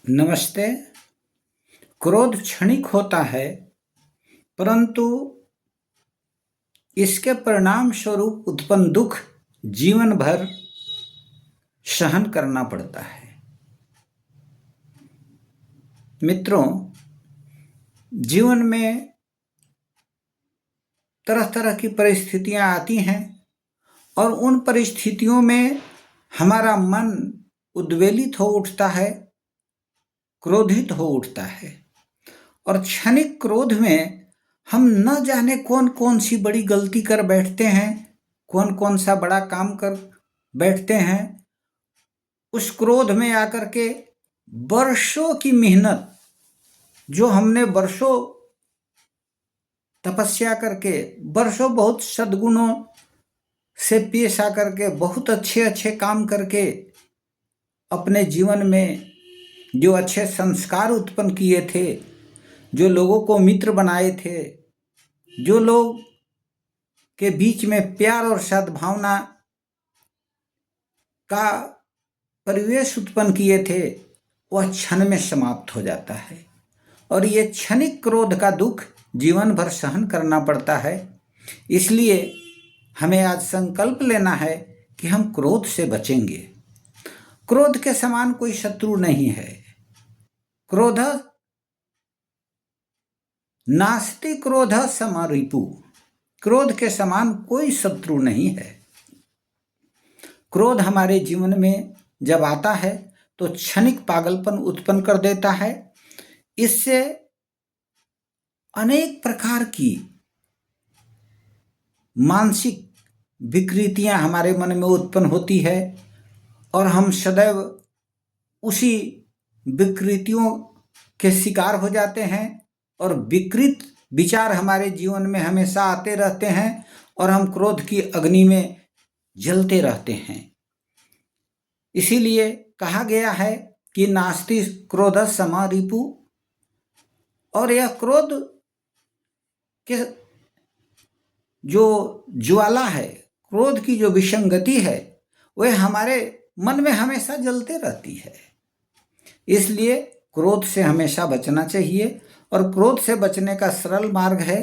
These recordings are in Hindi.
नमस्ते। क्रोध क्षणिक होता है, परंतु इसके परिणाम स्वरूप उत्पन्न दुख जीवन भर सहन करना पड़ता है। मित्रों, जीवन में तरह तरह की परिस्थितियां आती हैं और उन परिस्थितियों में हमारा मन उद्वेलित हो उठता है, क्रोधित हो उठता है और क्षणिक क्रोध में हम न जाने कौन कौन सी बड़ी गलती कर बैठते हैं, कौन कौन सा बड़ा काम कर बैठते हैं। उस क्रोध में आकर के वर्षों की मेहनत, जो हमने वर्षों तपस्या करके, वर्षों बहुत सद्गुणों से पेश आकर के, बहुत अच्छे अच्छे काम करके अपने जीवन में जो अच्छे संस्कार उत्पन्न किए थे, जो लोगों को मित्र बनाए थे, जो लोग के बीच में प्यार और सद्भावना का परिवेश उत्पन्न किए थे, वह क्षण में समाप्त हो जाता है और ये क्षणिक क्रोध का दुख जीवन भर सहन करना पड़ता है। इसलिए हमें आज संकल्प लेना है कि हम क्रोध से बचेंगे। क्रोध के समान कोई शत्रु नहीं है। क्रोध नास्ति क्रोध समरिपु। क्रोध के समान कोई शत्रु नहीं है। क्रोध हमारे जीवन में जब आता है तो क्षणिक पागलपन उत्पन्न कर देता है। इससे अनेक प्रकार की मानसिक विकृतियां हमारे मन में उत्पन्न होती है और हम सदैव उसी विकृतियों के शिकार हो जाते हैं और विकृत विचार हमारे जीवन में हमेशा आते रहते हैं और हम क्रोध की अग्नि में जलते रहते हैं। इसीलिए कहा गया है कि नास्ति क्रोध समरिपु, और यह क्रोध के जो ज्वाला है, क्रोध की जो विसंगति है, वह हमारे मन में हमेशा जलते रहती है। इसलिए क्रोध से हमेशा बचना चाहिए और क्रोध से बचने का सरल मार्ग है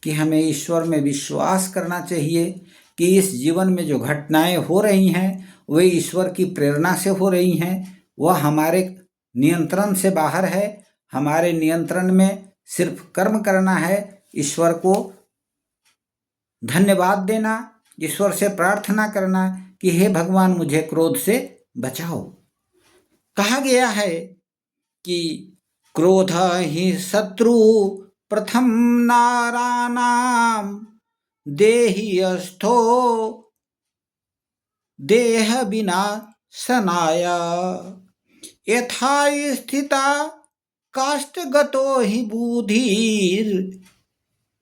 कि हमें ईश्वर में विश्वास करना चाहिए कि इस जीवन में जो घटनाएं हो रही हैं वे ईश्वर की प्रेरणा से हो रही हैं। वह हमारे नियंत्रण से बाहर है। हमारे नियंत्रण में सिर्फ कर्म करना है, ईश्वर को धन्यवाद देना, ईश्वर से प्रार्थना करना कि हे भगवान मुझे क्रोध से बचाओ। कहा गया है कि क्रोध ही शत्रु प्रथम नाराणाम देहि अस्थो देह विनाशनाय यथा स्थिता काष्ठगतो हि बुधिर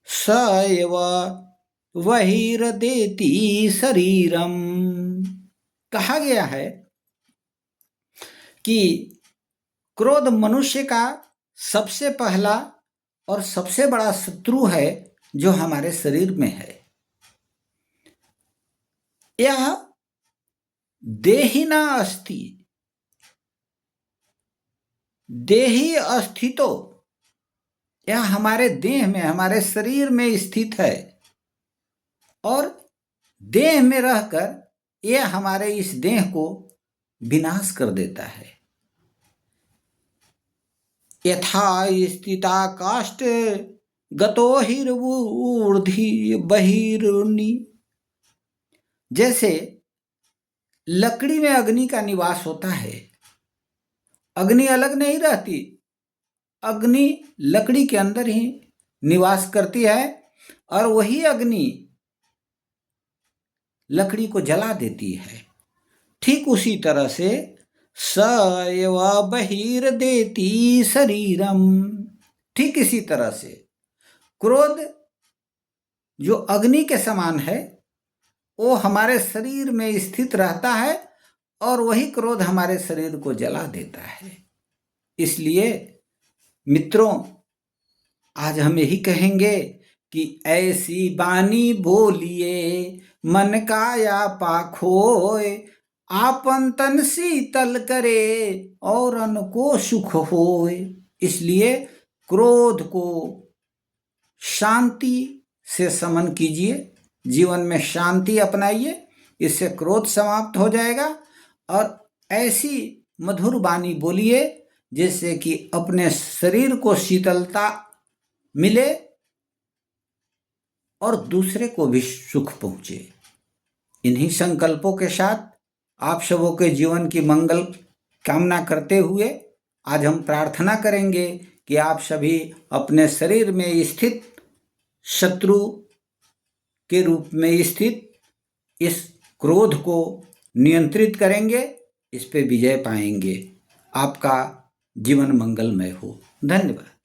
सएव बहिर्देति शरीरम। कहा गया है कि क्रोध मनुष्य का सबसे पहला और सबसे बड़ा शत्रु है जो हमारे शरीर में है। यह देहिना अस्ति, देहि अस्थितो, यह हमारे देह में, हमारे शरीर में स्थित है और देह में रहकर यह हमारे इस देह को विनाश कर देता है। यथा स्थिता काष्ठ गतो हिर्वूर्धि बहिर्नि, जैसे लकड़ी में अग्नि का निवास होता है। अग्नि अलग नहीं रहती, अग्नि लकड़ी के अंदर ही निवास करती है और वही अग्नि लकड़ी को जला देती है। ठीक उसी तरह से सएव बहिर्देति शरीरम, ठीक इसी तरह से क्रोध जो अग्नि के समान है वो हमारे शरीर में स्थित रहता है और वही क्रोध हमारे शरीर को जला देता है। इसलिए मित्रों, आज हम यही कहेंगे कि ऐसी बानी बोलिए मन का या पाखोय, आपन तन शीतल करे औरन को सुख होए। इसलिए क्रोध को शांति से समन कीजिए, जीवन में शांति अपनाइए, इससे क्रोध समाप्त हो जाएगा। और ऐसी मधुर वाणी बोलिए जिससे कि अपने शरीर को शीतलता मिले और दूसरे को भी सुख पहुंचे। इन्हीं संकल्पों के साथ आप सबों के जीवन की मंगल कामना करते हुए आज हम प्रार्थना करेंगे कि आप सभी अपने शरीर में स्थित शत्रु के रूप में स्थित इस क्रोध को नियंत्रित करेंगे, इस पे विजय पाएंगे। आपका जीवन मंगलमय हो। धन्यवाद।